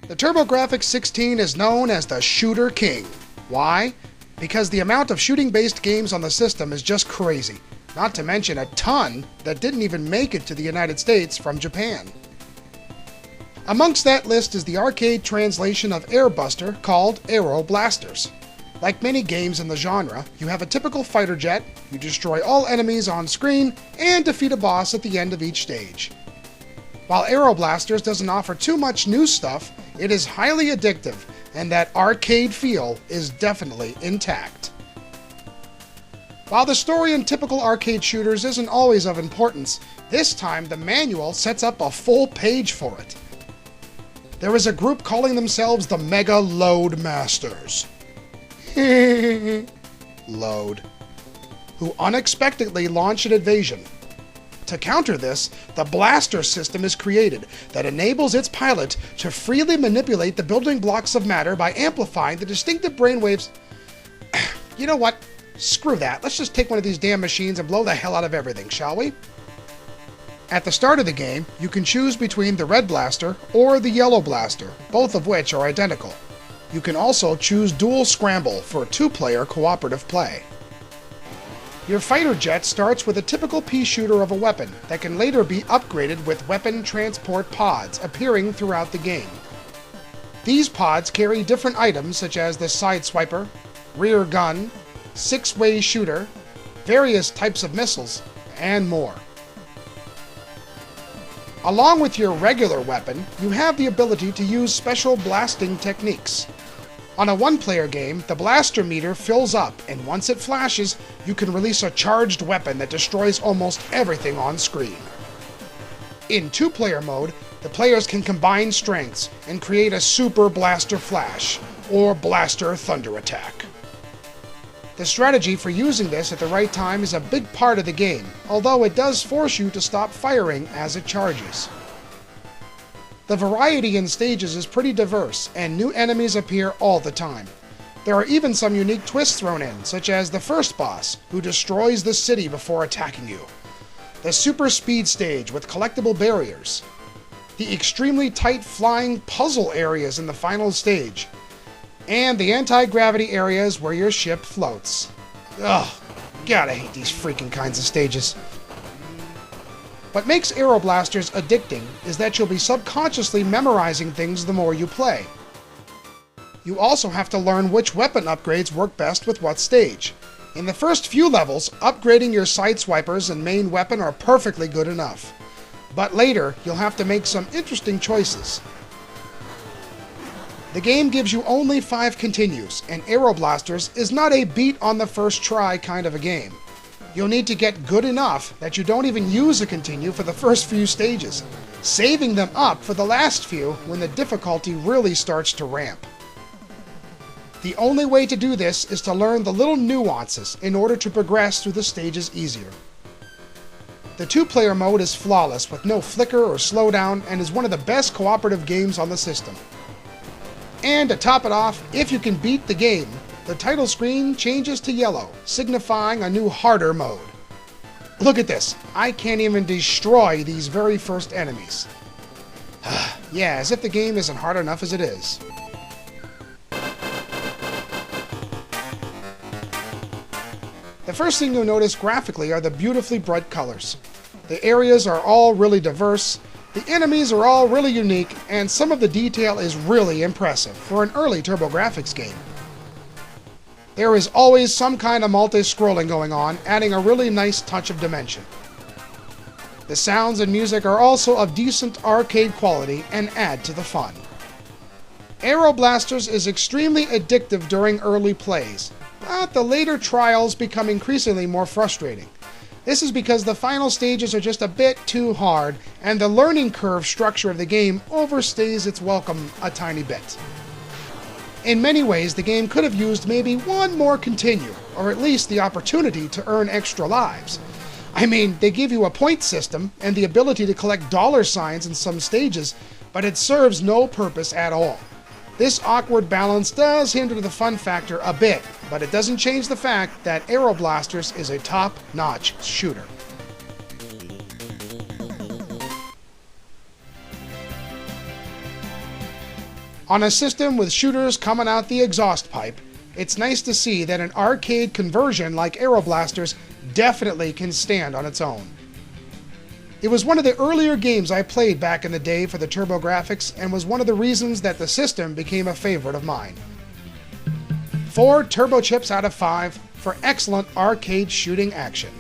The TurboGrafx-16 is known as the Shooter King. Why? Because the amount of shooting-based games on the system is just crazy, not to mention a ton that didn't even make it to the United States from Japan. Amongst that list is the arcade translation of Airbuster called Aero Blasters. Like many games in the genre, you have a typical fighter jet, you destroy all enemies on screen, and defeat a boss at the end of each stage. While Aeroblasters doesn't offer too much new stuff, it is highly addictive, and that arcade feel is definitely intact. While the story in typical arcade shooters isn't always of importance, this time the manual sets up a full page for it. There is a group calling themselves the Mega Load Masters. Load. Who unexpectedly launch an invasion. To counter this, the blaster system is created that enables its pilot to freely manipulate the building blocks of matter by amplifying the distinctive brainwaves. You know what? Screw that. Let's just take one of these damn machines and blow the hell out of everything, shall we? At the start of the game, you can choose between the red blaster or the yellow blaster, both of which are identical. You can also choose dual scramble for two-player cooperative play. Your fighter jet starts with a typical pea shooter of a weapon that can later be upgraded with weapon transport pods appearing throughout the game. These pods carry different items such as the sideswiper, rear gun, six-way shooter, various types of missiles, and more. Along with your regular weapon, you have the ability to use special blasting techniques. On a one-player game, the blaster meter fills up, and once it flashes, you can release a charged weapon that destroys almost everything on screen. In two-player mode, the players can combine strengths and create a Super Blaster Flash, or Blaster Thunder Attack. The strategy for using this at the right time is a big part of the game, although it does force you to stop firing as it charges. The variety in stages is pretty diverse, and new enemies appear all the time. There are even some unique twists thrown in, such as the first boss, who destroys the city before attacking you, the super speed stage with collectible barriers, the extremely tight flying puzzle areas in the final stage, and the anti-gravity areas where your ship floats. Ugh, God, I hate these freaking kinds of stages. What makes Aeroblasters addicting is that you'll be subconsciously memorizing things the more you play. You also have to learn which weapon upgrades work best with what stage. In the first few levels, upgrading your sideswipers and main weapon are perfectly good enough. But later, you'll have to make some interesting choices. The game gives you only 5 continues, and Aeroblasters is not a beat on the first try kind of a game. You'll need to get good enough that you don't even use a continue for the first few stages, saving them up for the last few when the difficulty really starts to ramp. The only way to do this is to learn the little nuances in order to progress through the stages easier. The two-player mode is flawless with no flicker or slowdown and is one of the best cooperative games on the system. And to top it off, if you can beat the game, the title screen changes to yellow, signifying a new harder mode. Look at this, I can't even destroy these very first enemies. Yeah, as if the game isn't hard enough as it is. The first thing you'll notice graphically are the beautifully bright colors. The areas are all really diverse, the enemies are all really unique, and some of the detail is really impressive for an early TurboGrafx game. There is always some kind of multi-scrolling going on, adding a really nice touch of dimension. The sounds and music are also of decent arcade quality and add to the fun. Aeroblasters is extremely addictive during early plays, but the later trials become increasingly more frustrating. This is because the final stages are just a bit too hard, and the learning curve structure of the game overstays its welcome a tiny bit. In many ways, the game could have used maybe one more continue, or at least the opportunity to earn extra lives. I mean, they give you a point system and the ability to collect dollar signs in some stages, but it serves no purpose at all. This awkward balance does hinder the fun factor a bit, but it doesn't change the fact that Aeroblasters is a top-notch shooter. On a system with shooters coming out the exhaust pipe, it's nice to see that an arcade conversion like Aeroblasters definitely can stand on its own. It was one of the earlier games I played back in the day for the TurboGrafx and was one of the reasons that the system became a favorite of mine. 4 TurboChips out of 5 for excellent arcade shooting action.